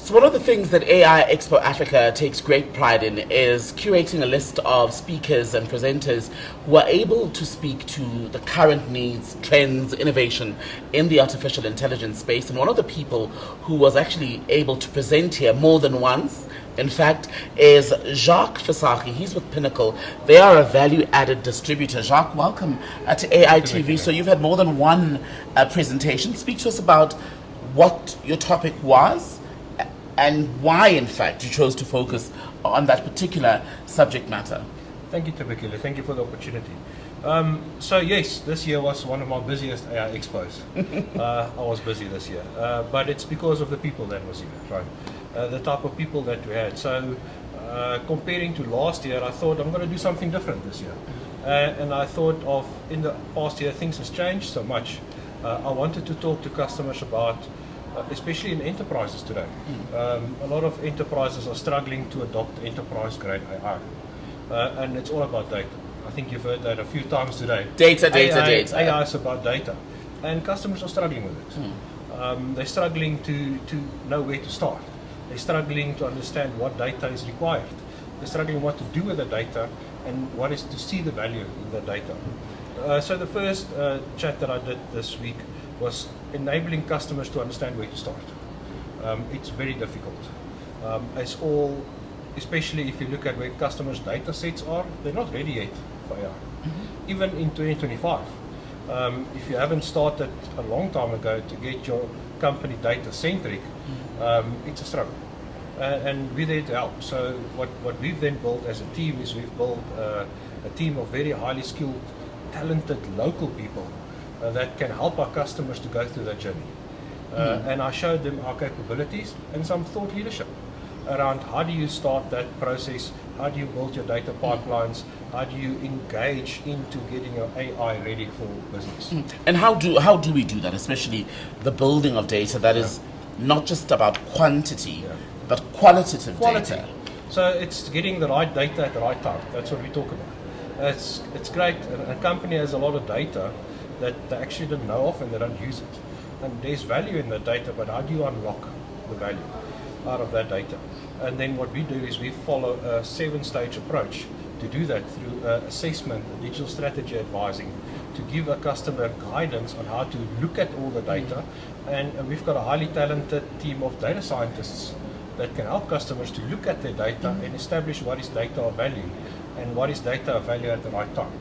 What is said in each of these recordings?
So one of the things that AI Expo Africa takes great pride in is curating a list of speakers and presenters who are able to speak to the current needs, trends, innovation in the artificial intelligence space. And one of the people who was actually able to present here more than once, in fact, is Jacques. He's with Pinnacle. They are a value-added distributor. Jacques, welcome to AI TV. So you've had more than one presentation. Speak to us about what your topic was and why, in fact, you chose to focus on that particular subject matter. Thank you, Tabakile. Thank you for the opportunity. So yes, this year was one of my busiest AI expos. I was busy this year, but it's because of the people that was here, right? The type of people that we had. So comparing to last year, I thought I'm going to do something different this year. And I thought of, in the past year, things has changed so much. I wanted to talk to customers about especially in enterprises today. A lot of enterprises are struggling to adopt enterprise-grade AI. And it's all about data. I think you've heard that a few times today. Data. AI is about data. And customers are struggling with it. They're struggling to know where to start. They're struggling to understand what data is required. They're struggling what to do with the data and what is to see the value in the data. So the first chat that I did this week was enabling customers to understand where to start. It's very difficult. It's all, especially if you look at where customers' data sets are, they're not ready yet for AI. Even in 2025, if you haven't started a long time ago to get your company data-centric, it's a struggle. And we're there to help. So what we've then built as a team is we've built a team of very highly skilled, talented local people that can help our customers to go through that journey. And I showed them our capabilities and some thought leadership around how do you start that process, how do you build your data pipelines, how do you engage into getting your AI ready for business. And how do we do that, especially the building of data that is not just about quantity, but qualitative data? So it's getting the right data at the right time. That's what we talk about. It's great. A company has a lot of data that they actually don't know of and they don't use it. And there's value in the data, but how do you unlock the value out of that data? And then what we do is we follow a 7-stage approach to do that through assessment, digital strategy advising, to give a customer guidance on how to look at all the data. And we've got a highly talented team of data scientists that can help customers to look at their data and establish what is data of value and what is data of value at the right time.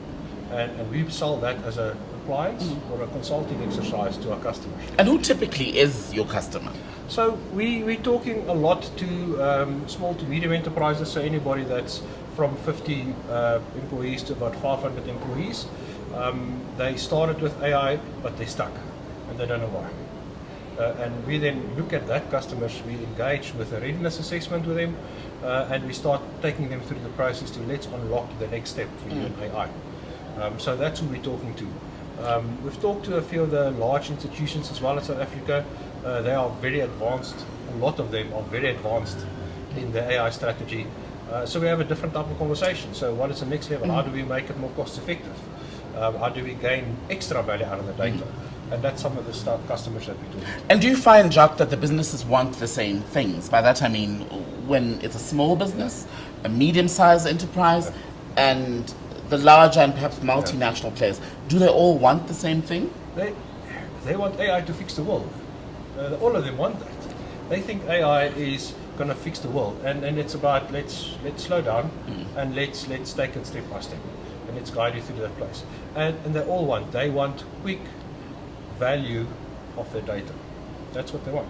And we sell that as a appliance or a consulting exercise to our customers. And who typically is your customer? So we're talking a lot to small to medium enterprises, so anybody that's from 50 employees to about 500 employees. They started with AI, but they're stuck and they don't know why. And we then look at that customers, we engage with a readiness assessment with them, and we start taking them through the process to let's unlock the next step for you in AI. So that's who we're talking to. We've talked to a few of the large institutions as well in South Africa. They are very advanced. A lot of them are very advanced in the AI strategy. So we have a different type of conversation. So what is the next level? How do we make it more cost effective? How do we gain extra value out of the data? And that's some of the customers that we do. And do you find, Jacques, that the businesses want the same things? By that I mean when it's a small business, a medium-sized enterprise, and the larger and perhaps multinational players, do they all want the same thing? They want AI to fix the world. All of them want that. They think AI is going to fix the world, and it's about let's slow down and let's take it step by step, and let's guide you through that place. And they all want quick value of their data. That's what they want.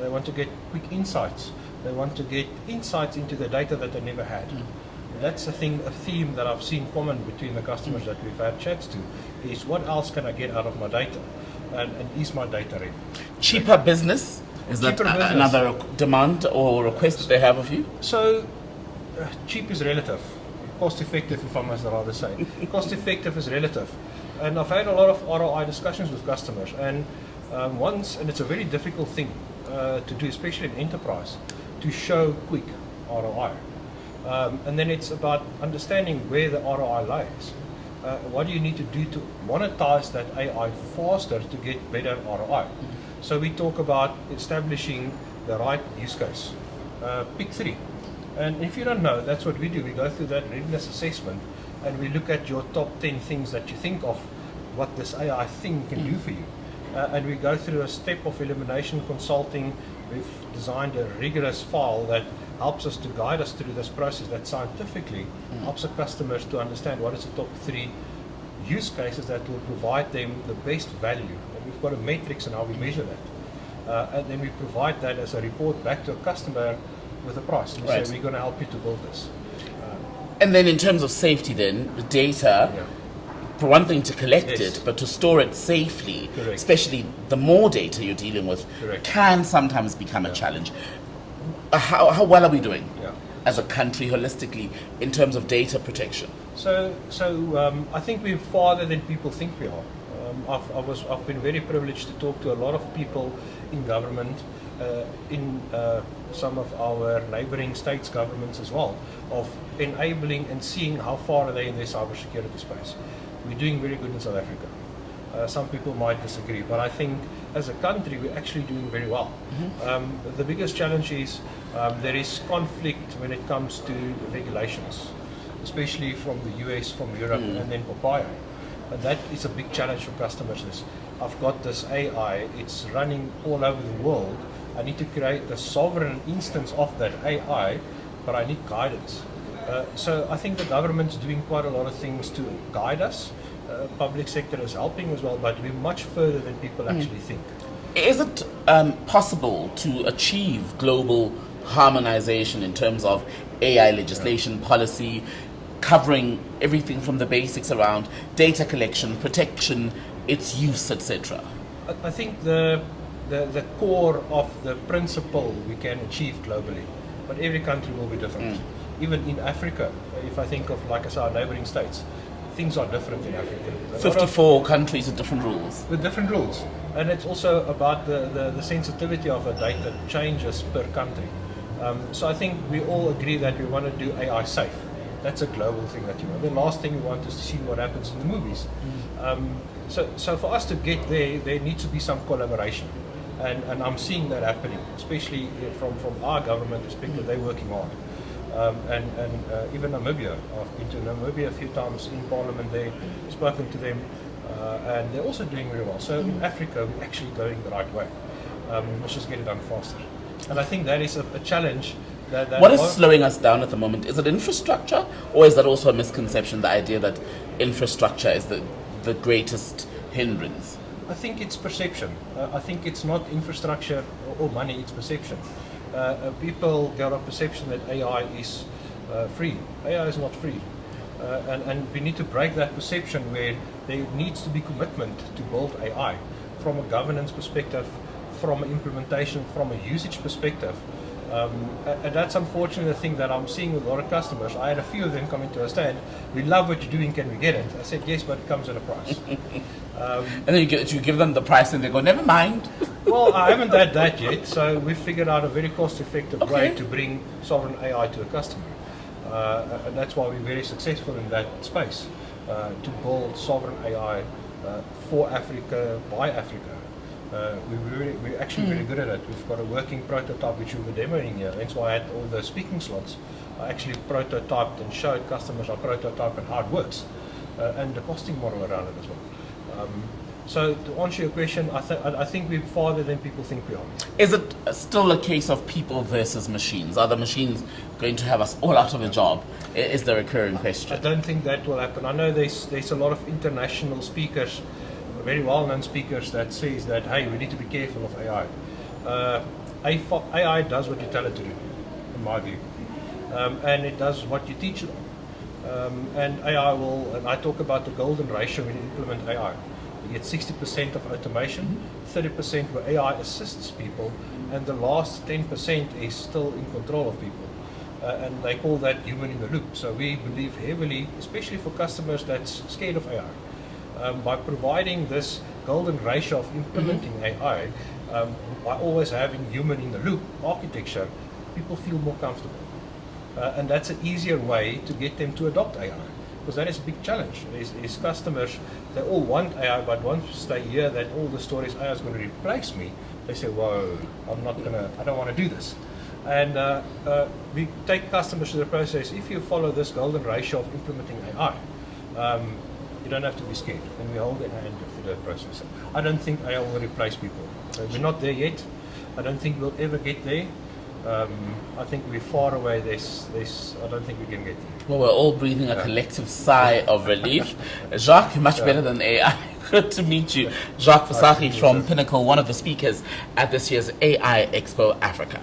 They want to get quick insights. They want to get insights into the data that they never had. That's a theme that I've seen common between the customers that we've had chats to, is what else can I get out of my data, and is my data ready? Cheaper business? Is that another demand or request that they have of you? So cheap is relative. Cost effective, if I must rather say. Cost effective is relative. And I've had a lot of ROI discussions with customers, and and it's a very difficult thing to do, especially in enterprise, to show quick ROI. And then it's about understanding where the ROI lies. What do you need to do to monetize that AI faster to get better ROI? So we talk about establishing the right use case. Pick 3. And if you don't know, that's what we do. We go through that readiness assessment and we look at your top 10 things that you think of what this AI thing can do for you. And we go through a step of elimination consulting. We've designed a rigorous file that helps us to guide us through this process that scientifically helps the customers to understand what is the top 3 use cases that will provide them the best value. And we've got a matrix on how we measure that. And then we provide that as a report back to a customer with a price. And we say, we're going to help you to build this. And then in terms of safety then, the data, for one thing to collect it, but to store it safely, especially the more data you're dealing with, can sometimes become a challenge. How well are we doing as a country holistically in terms of data protection? So I think we're farther than people think we are. I've been very privileged to talk to a lot of people in government, in some of our neighboring states governments as well, of enabling and seeing how far are they in their cybersecurity space. We're doing very good in South Africa. Some people might disagree, but I think as a country we're actually doing very well. The biggest challenge is there is conflict when it comes to regulations, especially from the US, from Europe, and then papaya. And that is a big challenge for customers. Is I've got this AI, it's running all over the world. I need to create a sovereign instance of that AI, but I need guidance. So I think the government's doing quite a lot of things to guide us. Public sector is helping as well, but we're much further than people actually think. Is it possible to achieve global harmonization in terms of AI legislation, policy, covering everything from the basics around data collection, protection, its use, etc.? I think the core of the principle we can achieve globally, but every country will be different. Even in Africa, if I think of, like I said, our neighboring states, things are different in Africa. 54 countries with different rules. With different rules. And it's also about the sensitivity of the data changes per country. So I think we all agree that we want to do AI safe. That's a global thing that you want. The last thing we want is to see what happens in the movies. So for us to get there needs to be some collaboration. And I'm seeing that happening, especially from our government perspective. They're working hard. And even Namibia. I've been to Namibia a few times in Parliament there, spoken to them, and they're also doing very well. So in Africa, we're actually going the right way. Let's just get it done faster. And I think that is a challenge. What is slowing us down at the moment? Is it infrastructure, or is that also a misconception, the idea that infrastructure is the greatest hindrance? I think it's perception. I think it's not infrastructure or money, it's perception. People got a perception that AI is free. AI is not free. And we need to break that perception where there needs to be commitment to build AI from a governance perspective, from an implementation, from a usage perspective. And that's unfortunately the thing that I'm seeing with a lot of customers. I had a few of them coming to us saying, we love what you're doing, can we get it? I said, yes, but it comes at a price. And then you give them the price and they go, never mind. Well, I haven't had that yet, so we've figured out a very cost-effective way to bring sovereign AI to a customer. And that's why we're very successful in that space, to build sovereign AI for Africa, by Africa. We're actually very good at it. We've got a working prototype which we were demoing here. That's why I had all the speaking slots. I actually prototyped and showed customers our prototype and how it works, and the costing model around it as well. So to answer your question, I think we're farther than people think we are. Is it still a case of people versus machines? Are the machines going to have us all out of a job? Is the recurring question. I don't think that will happen. I know there's a lot of international speakers, very well-known speakers, that says that, hey, we need to be careful of AI. AI does what you tell it to do, in my view. And it does what you teach it on. And AI will, and I talk about the golden ratio when you implement AI. You get 60% of automation, 30% where AI assists people, and the last 10% is still in control of people. And they call that human in the loop. So we believe heavily, especially for customers that's scared of AI, by providing this golden ratio of implementing AI, by always having human in the loop architecture, people feel more comfortable. And that's an easier way to get them to adopt AI. Because that is a big challenge. Is customers, they all want AI, but once they hear that all the stories AI is going to replace me, they say, whoa, I don't want to do this. And we take customers through the process. If you follow this golden ratio of implementing AI, you don't have to be scared. And we hold their hand through that process. I don't think AI will replace people. We're not there yet. I don't think we'll ever get there. I think we're far away. I don't think we can get there. Well, we're all breathing a collective sigh of relief. Jacques, much better than AI. Good to meet you. Jacques Visagie from Pinnacle, one of the speakers at this year's AI Expo Africa.